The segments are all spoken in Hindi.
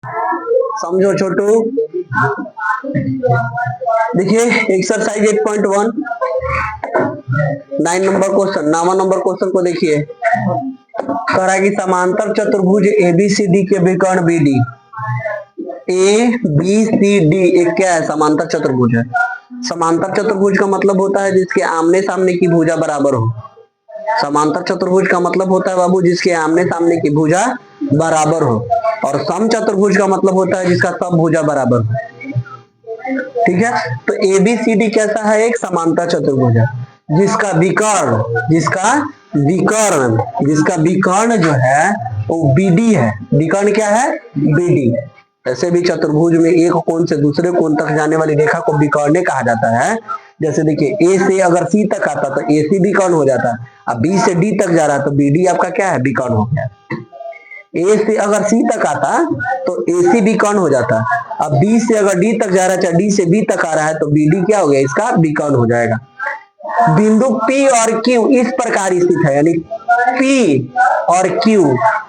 समझो छोटू। देखिए एक्सरसाइज 8.1 9 नंबर क्वेश्चन, 9वां नंबर क्वेश्चन को देखिए। कह रहा है कि समांतर चतुर्भुज एबीसीडी के विकर्ण BD. A B C D एक क्या है? समांतर चतुर्भुज है। समांतर चतुर्भुज का मतलब होता है जिसके आमने सामने की भुजा बराबर हो। समांतर चतुर्भुज का मतलब होता है बाबू जिसके आमने सामने की भुजा बराबर हो। और सम चतुर्भुज का मतलब होता है जिसका सब भुजा बराबर हो। ठीक है, तो एबीसीडी कैसा है? एक समांतर चतुर्भुज है जिसका विकर्ण जो है वो बीडी है। विकर्ण क्या है? बीडी। ऐसे भी चतुर्भुज में एक कोण से दूसरे कोण तक जाने वाली रेखा को विकर्ण कहा जाता है। जैसे देखिए ए से अगर सी तक आता तो ए सी विकर्ण हो जाता, अब बी से डी तक जा रहा तो बी डी आपका क्या है? विकर्ण हो गया। ए से अगर सी तक आता तो ए सी विकर्ण हो जाता, अब बी से अगर डी तक जा रहा है चाहे डी से बी तक आ रहा है तो बी डी क्या हो गया? इसका विकर्ण हो जाएगा। बिंदु P और Q इस प्रकार स्थित है, यानी P और Q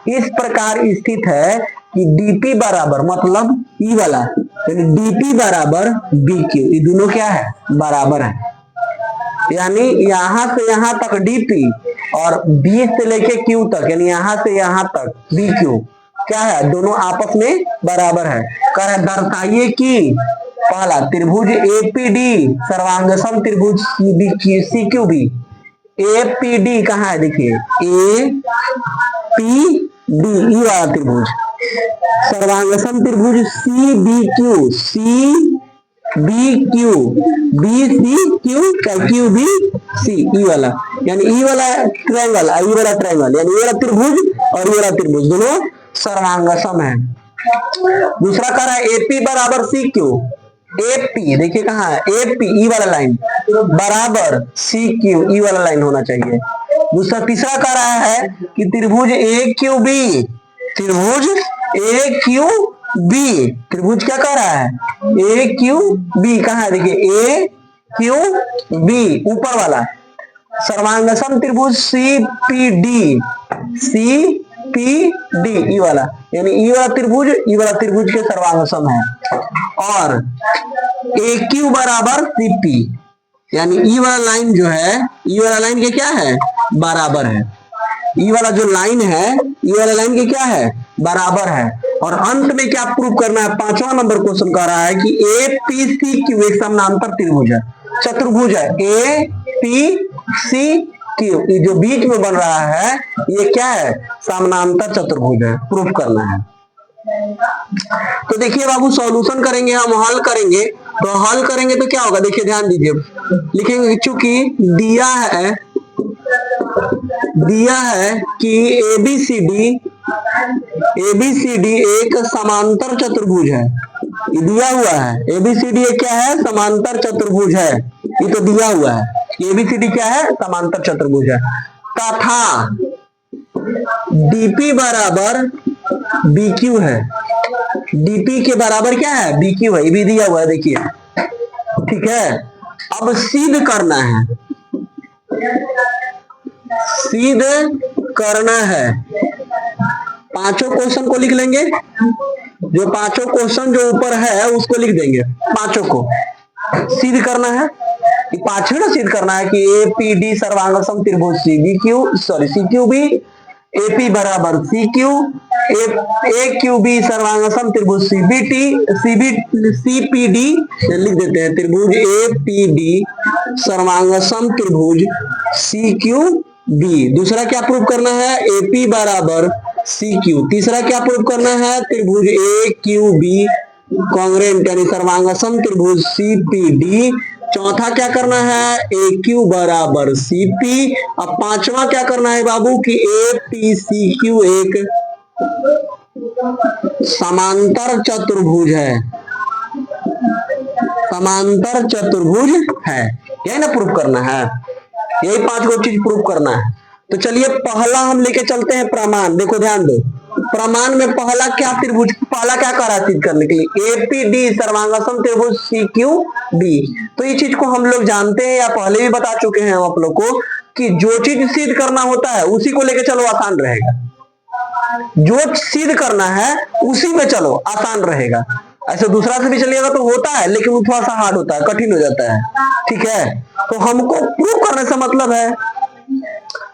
इस प्रकार स्थित है कि DP बराबर मतलब E वाला, यानी DP बराबर BQ, ये दोनों क्या है? बराबर है। यानी यहां से यहां तक DP और B से लेके Q तक, यानी यहां से यहां तक BQ क्या है? दोनों आपस में बराबर है। कह रहा है दर्शाइए कि पहला त्रिभुज एपीडी सर्वांगसम त्रिभुज सीक्यूबी। एपीडी कहाँ है? देखिए एपीडी ई वाला त्रिभुज, सर्वांगसम त्रिभुज सीबीक्यू, सीबीक्यू बीसीक्यू क्यूबी सी ई वाला, यानी ई वाला ट्रायंगल, ई वाला ट्रायंगल, यानी ये वाला त्रिभुज और ये वाला त्रिभुज दोनों सर्वांगसम है। दूसरा कह रहा है एपी बराबर सी क्यू। एपी देखिए कहाँ है? एपी ई वाला लाइन बराबर सी क्यू ई वाला लाइन होना चाहिए। दूसरा तीसरा कह रहा है कि त्रिभुज ए क्यू बी, त्रिभुज ए क्यू बी, त्रिभुज क्या कह रहा है? ए क्यू बी कहाँ है? देखिए ए क्यू बी ऊपर वाला सर्वांगसम त्रिभुज C P D, C P D E वाला, यानी ई वाला त्रिभुज के सर्वांगसम है। और ए क्यू बराबर सीपी, यानी ई वाला लाइन जो है, ई वाला लाइन के क्या है? बराबर है। ई वाला जो लाइन है, ई वाला लाइन के क्या है? बराबर है। और अंत में क्या प्रूव करना है? 5वां नंबर क्वेश्चन कह रहा है कि ए पी सी क्यू एक समानांतर त्रिभुज है, चतुर्भुज है। ए पी सी क्यू ये जो बीच में बन रहा है ये क्या है? समानांतर चतुर्भुज है, प्रूफ करना है। तो देखिए बाबू सॉल्यूशन करेंगे, हम हल करेंगे। तो हल करेंगे तो क्या होगा? देखिए ध्यान दीजिए, लिखेंगे चूंकि दिया है कि एबीसीडी एक समांतर चतुर्भुज है। ये दिया हुआ है एबीसीडी एक क्या है? समांतर चतुर्भुज है, ये तो दिया हुआ है। एबीसीडी क्या है? समांतर चतुर्भुज है। तथा डीपी बराबर बीक्यू है, डीपी के बराबर क्या है? बीक्यू है, ये भी दिया हुआ है देखिए। ठीक है, अब सिद्ध करना है। पांचों क्वेश्चन को लिख लेंगे, जो पांचों क्वेश्चन जो ऊपर है उसको लिख देंगे, पांचों को सिद्ध करना है। पांचों ना सिद्ध करना है कि एपीडी सर्वांगसम त्रिभुज सीक्यूबी, एपी बराबर सी क्यू, ए क्यू बी सर्वांगसम त्रिभुज सीपीडी लिख देते हैं, त्रिभुज एपीडी सर्वांगसम त्रिभुज सी क्यू बी। दूसरा क्या प्रूव करना है? एपी बराबर सी क्यू। तीसरा क्या प्रूव करना है? त्रिभुज ए क्यू बी कॉन्ग्रेंट यानी सर्वांगसम त्रिभुज सीपीडी। चौथा क्या करना है? ए क्यू बराबर सी पी। अब पांचवा क्या करना है बाबू कि ए पी सी क्यू एक समांतर चतुर्भुज है, समांतर चतुर्भुज है। यही ना प्रूफ करना है, यही पांच को चीज प्रूफ करना है। तो चलिए पहला हम लेके चलते हैं प्रमाण। देखो ध्यान दो, प्रमाण में पहला क्या त्रिभुज, पहला क्या कर रहा है सिद्ध करने के लिए? एपीडी सर्वांगसम त्रिभुज सी क्यू डी। तो ये चीज को हम लोग जानते हैं या पहले भी बता चुके हैं हम आप लोग को कि जो चीज सिद्ध करना होता है उसी को लेके चलो आसान रहेगा। जो सिद्ध करना है उसी में चलो, आसान रहेगा। ऐसे दूसरा से भी चलिएगा तो होता है, लेकिन वो थोड़ा सा हार्ड होता है, कठिन हो जाता है। ठीक है, तो हमको प्रूव करने से मतलब है,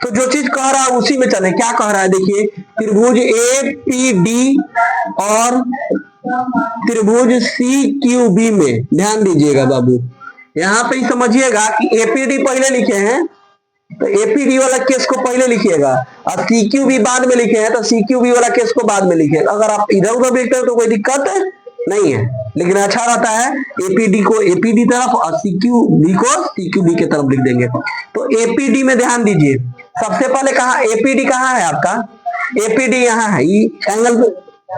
तो जो चीज कह रहा है उसी में चले। क्या कह रहा है देखिए, त्रिभुज APD और त्रिभुज CQB में, ध्यान दीजिएगा बाबू, यहाँ पे ही समझिएगा कि APD पहले लिखे हैं तो APD वाला केस को पहले लिखिएगा, और CQB बाद में लिखे हैं तो CQB वाला केस को बाद में लिखिएगा। अगर आप इधर उधर लिखते हो तो कोई दिक्कत नहीं है, लेकिन अच्छा रहता है APD को APD तरफ और CQB को CQB के तरफ लिख देंगे। तो APD में ध्यान दीजिए, सबसे पहले कहा APD कहाँ है आपका, APD यहाँ है, एंगल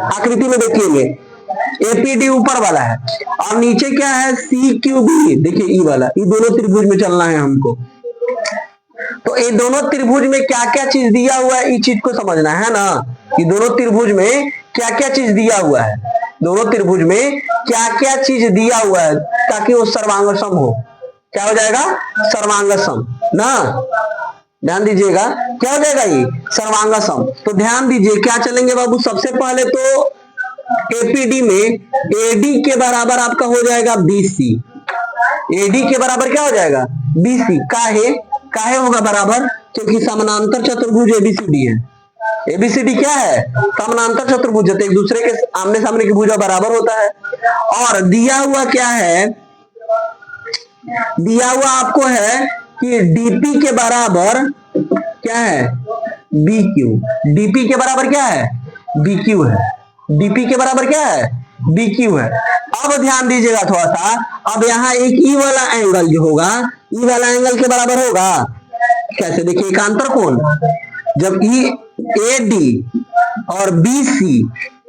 आकृति में देखिएंगे APD ऊपर वाला है, और नीचे क्या है CQB, देखिए ई वाला, ये दोनों त्रिभुज में चलना है हमको। तो ये दोनों त्रिभुज में क्या क्या चीज दिया हुआ है, इस चीज को समझना है ना। ये दोनों त्रिभुज में क्या क्या चीज दिया हुआ है, दोनों त्रिभुज में क्या क्या चीज दिया हुआ है, ताकि वो सर्वांग सम हो। क्या हो जाएगा, सर्वांग सम ना, ध्यान दीजिएगा, क्या हो जाएगा ये, सर्वांग सम। तो ध्यान दीजिए क्या चलेंगे बाबू, सबसे पहले तो APD में AD के बराबर आपका हो जाएगा BC, AD के बराबर क्या हो जाएगा BC। काहे होगा बराबर, क्योंकि समानांतर चतुर्भुज ABCD है। ABCD क्या है, समानांतर चतुर्भुज, एक दूसरे के आमने सामने की भुजा बराबर होता है। और दिया हुआ क्या है, दिया हुआ आपको है कि DP के बराबर क्या है BQ, DP के बराबर क्या है BQ है, DP के बराबर क्या है BQ है। अब ध्यान दीजिएगा थोड़ा सा, अब यहाँ एक ई वाला एंगल जो होगा, ई वाला एंगल के बराबर होगा कैसे, देखिए एकांतर कोण, जब EAD और BC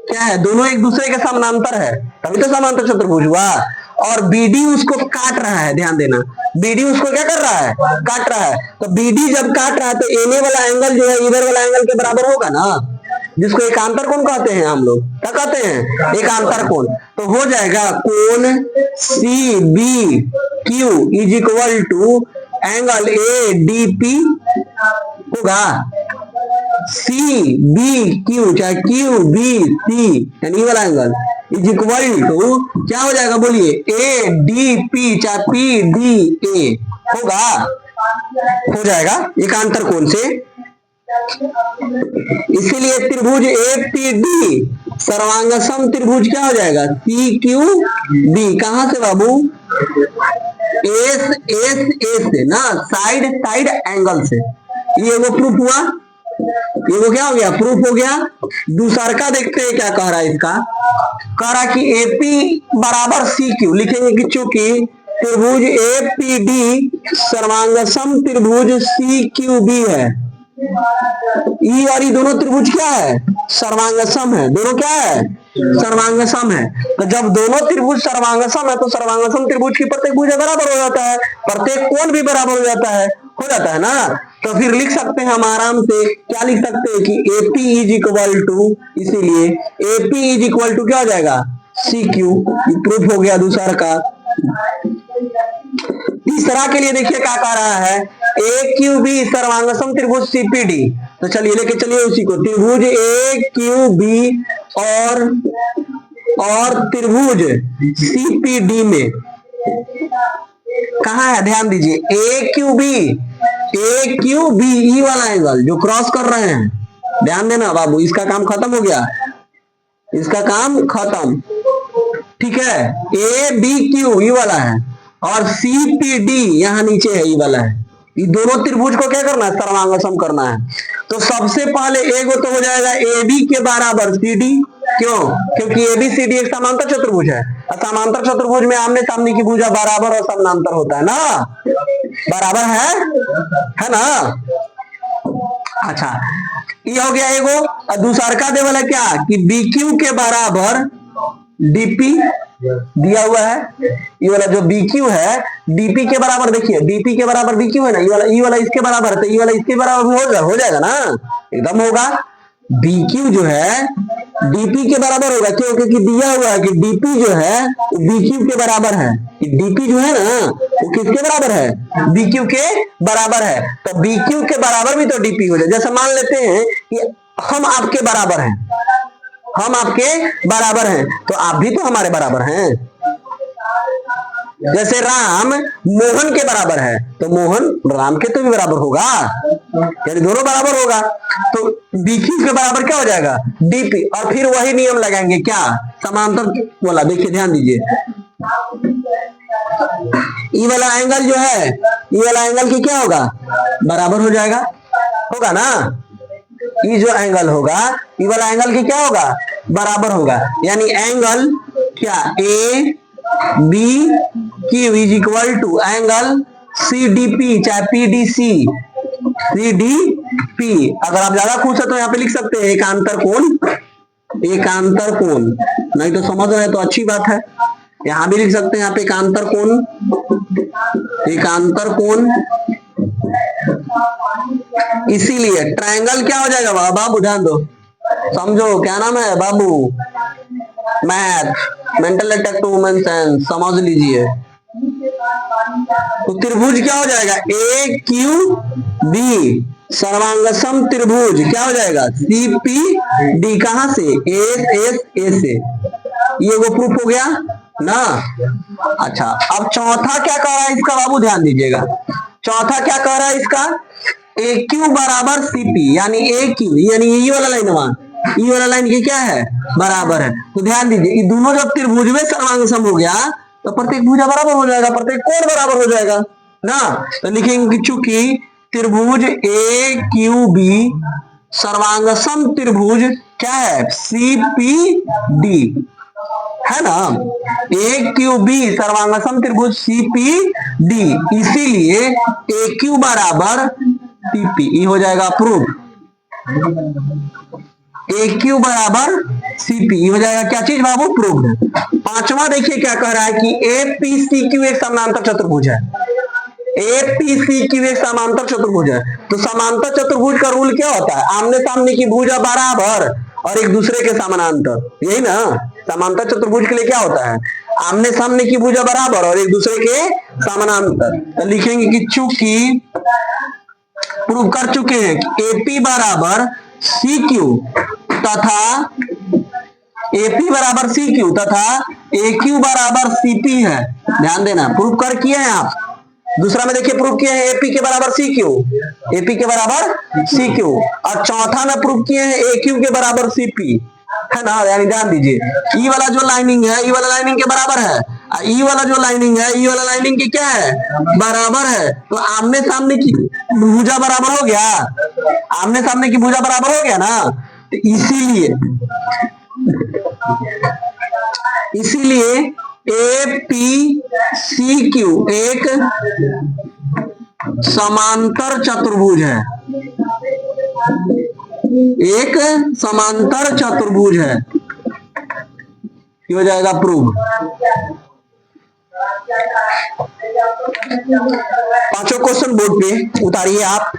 क्या है, दोनों एक दूसरे के समानांतर है, तभी तो समांतर चतुर्भुज हुआ। और BD उसको काट रहा है, ध्यान देना, BD उसको क्या कर रहा है, काट रहा है। तो BD जब काट रहा है तो NA वाला एंगल जो है इधर वाला एंगल के बराबर होगा ना, जिसको एकांतर कोण कहते हैं हम लोग, क्या कहते हैं, एकांतर कोण। तो हो जाएगा कोण CBQ is equal to angle ADP होगा, CBQ चाहे QBC यानी वाला एंगल इज इक्वल टू क्या हो जाएगा, बोलिए ADP चाहे PDA होगा, हो जाएगा एकांतर कोण से। इसीलिए त्रिभुज APD सर्वांगसम त्रिभुज क्या हो जाएगा CQB, कहां से बाबू, S से ना, साइड एंगल से। ये वो प्रूफ हुआ, ये वो क्या हो गया, प्रूफ हो गया। दूसरा का देखते हैं क्या कह रहा है, इसका कह रहा कि AP बराबर CQ लिखेंगे कि चूंकि त्रिभुज APD सर्वांगसम त्रिभुज CQB है, ई और ई दोनों त्रिभुज क्या है, सर्वांगसम है, दोनों क्या है, सर्वांगसम है। तो जब दोनों त्रिभुज सर्वांगसम है तो सर्वांगसम त्रिभुज की प्रत्येक भुजा बराबर हो जाता है, प्रत्येक कोण भी बराबर हो जाता है ना। तो फिर लिख सकते हैं हम आराम से, क्या लिख सकते हैं कि AP इज इक्वल टू, इसीलिए AP इज इक्वल टू क्या हो जाएगा CQ, प्रूफ हो गया दूसरा का। तीसरा के लिए देखिए क्या कह रहा है, AQB सर्वांगसम त्रिभुज CPD। तो चलिए लेके चलिए उसी को, त्रिभुज AQB और त्रिभुज CPD में कहा है, ध्यान दीजिए AQB ई वाला एंगल जो क्रॉस कर रहे हैं, ध्यान देना बाबू, इसका काम खत्म हो गया, इसका काम खत्म, ठीक है। ABQ ई वाला है और CPD यहाँ नीचे है, ई वाला है। ये दोनों त्रिभुज को क्या करना है, सर्वांगसम करना है। तो सबसे पहले एगो तो हो जाएगा AB के बराबर CD, क्यों, क्योंकि ABCD एक समांतर चतुर्भुज है, और समांतर चतुर्भुज में आमने सामने की भुजा बराबर और समानांतर होता है ना, बराबर है ना। अच्छा, ये हो गया एगो। और दूसरा का दे वाला क्या कि BQ के बराबर DP दिया हुआ है, ये वाला जो BQ है DP के बराबर, देखिए DP के बराबर BQ है ना, ये वाला इसके बराबर है, तो ये वाला इसके बराबर हो जाएगा ना, एकदम होगा। BQ जो है DP के बराबर होगा, क्यों, क्योंकि दिया हुआ है कि DP जो है वो BQ के बराबर है, DP जो है ना वो किसके बराबर है, BQ के बराबर है। तो BQ के बराबर भी तो DP हो जाए। जैसे मान लेते हैं कि हम आपके बराबर हैं, हम आपके बराबर हैं, तो आप भी तो हमारे बराबर हैं। जैसे राम मोहन के बराबर है, तो मोहन राम के तो भी बराबर होगा, यानी दोनों बराबर होगा। तो बीक्यू के बराबर क्या हो जाएगा, डीपी। और फिर वही नियम लगाएंगे, क्या, समांतर बोला। देखिए ध्यान दीजिए, ई वाला एंगल जो है, ई वाला एंगल की क्या होगा, बराबर हो जाएगा, होगा ना। ई जो एंगल होगा, ई वाला एंगल की क्या होगा, बराबर होगा। यानी एंगल क्या, A B Q is equal to angle C D P, चाहे P D C, C D P. अगर आप ज्यादा खुश है तो यहाँ पे लिख सकते हैं एकांतर कोण, एकांतर कोण। नहीं तो समझ रहे तो अच्छी बात है, यहां भी लिख सकते हैं यहाँ पे एकांतर कोण, एकांतर कोण। इसीलिए ट्रायंगल क्या हो जाएगा बाबू, ध्यान दो, समझो, क्या नाम है बाबू, math, mental attack to women science, समझ लीजिए। तो त्रिभुज क्या हो जाएगा, ए क्यू बी, सर्वांगसम त्रिभुज क्या हो जाएगा, सी पी डी। कहां से, एस एस ए से। ये वो प्रूफ हो गया ना। अच्छा, अब चौथा क्या कह रहा है इसका बाबू, ध्यान दीजिएगा। चौथा क्या कह रहा है इसका, ए क्यू बराबर सी पी, यानी ए क्यू, यानी ये वाला लाइन, वहां ई वाला लाइन की क्या है, बराबर है। तो ध्यान दीजिए, ये दोनों जब त्रिभुज में सर्वांगसम हो गया तो प्रत्येक भुजा बराबर हो जाएगा, प्रत्येक कोण बराबर हो जाएगा ना। तो लिखेंगे चूंकि त्रिभुज ए क्यू बी सर्वांगसम त्रिभुज क्या है, सी पी डी, है ना। ए क्यू बी सर्वांगसम त्रिभुज सी पी डी, इसीलिए ए क्यू बराबर पी पी, हो जाएगा प्रूफ। ए क्यू बराबर सीपी हो जाएगा, क्या चीज बाबू, प्रूव्ड। पांचवा देखिए क्या कह रहा है कि ए पी सी क्यू एक समांतर चतुर्भुज है, ए पी सी क्यू एक समांतर चतुर्भुज है। तो समांतर चतुर्भुज का रूल क्या होता है, आमने सामने की भुजा बराबर और एक दूसरे के समानांतर, यही ना। समांतर चतुर्भुज के लिए क्या होता है, आमने सामने की भुजा बराबर और एक दूसरे के समानांतर। तो लिखेंगे कि चूंकि प्रूव कर चुके हैं कि एपी बराबर सी क्यू तथा एपी बराबर सी क्यू तथा ए क्यू बराबर सीपी है। ध्यान देना, प्रूव कर किए हैं आप। दूसरा में देखिए प्रूव किए हैं एपी के बराबर सी क्यू, एपी के बराबर सी क्यू, और चौथा में प्रूव किए हैं ए क्यू के बराबर सीपी, है ना। यानी ध्यान दीजिए, ई वाला जो लाइनिंग है, ई वाला लाइनिंग के बराबर है, ई वाला जो लाइनिंग है, ई वाला लाइनिंग की क्या है, बराबर है। तो आमने सामने की भुजा बराबर हो गया, आमने सामने की भुजा बराबर हो गया ना। तो इसीलिए ए पी सी क्यू एक समांतर चतुर्भुज है, एक समांतर चतुर्भुज है, हो जाएगा प्रूव। पांचों क्वेश्चन बोर्ड पे उतारिए आप।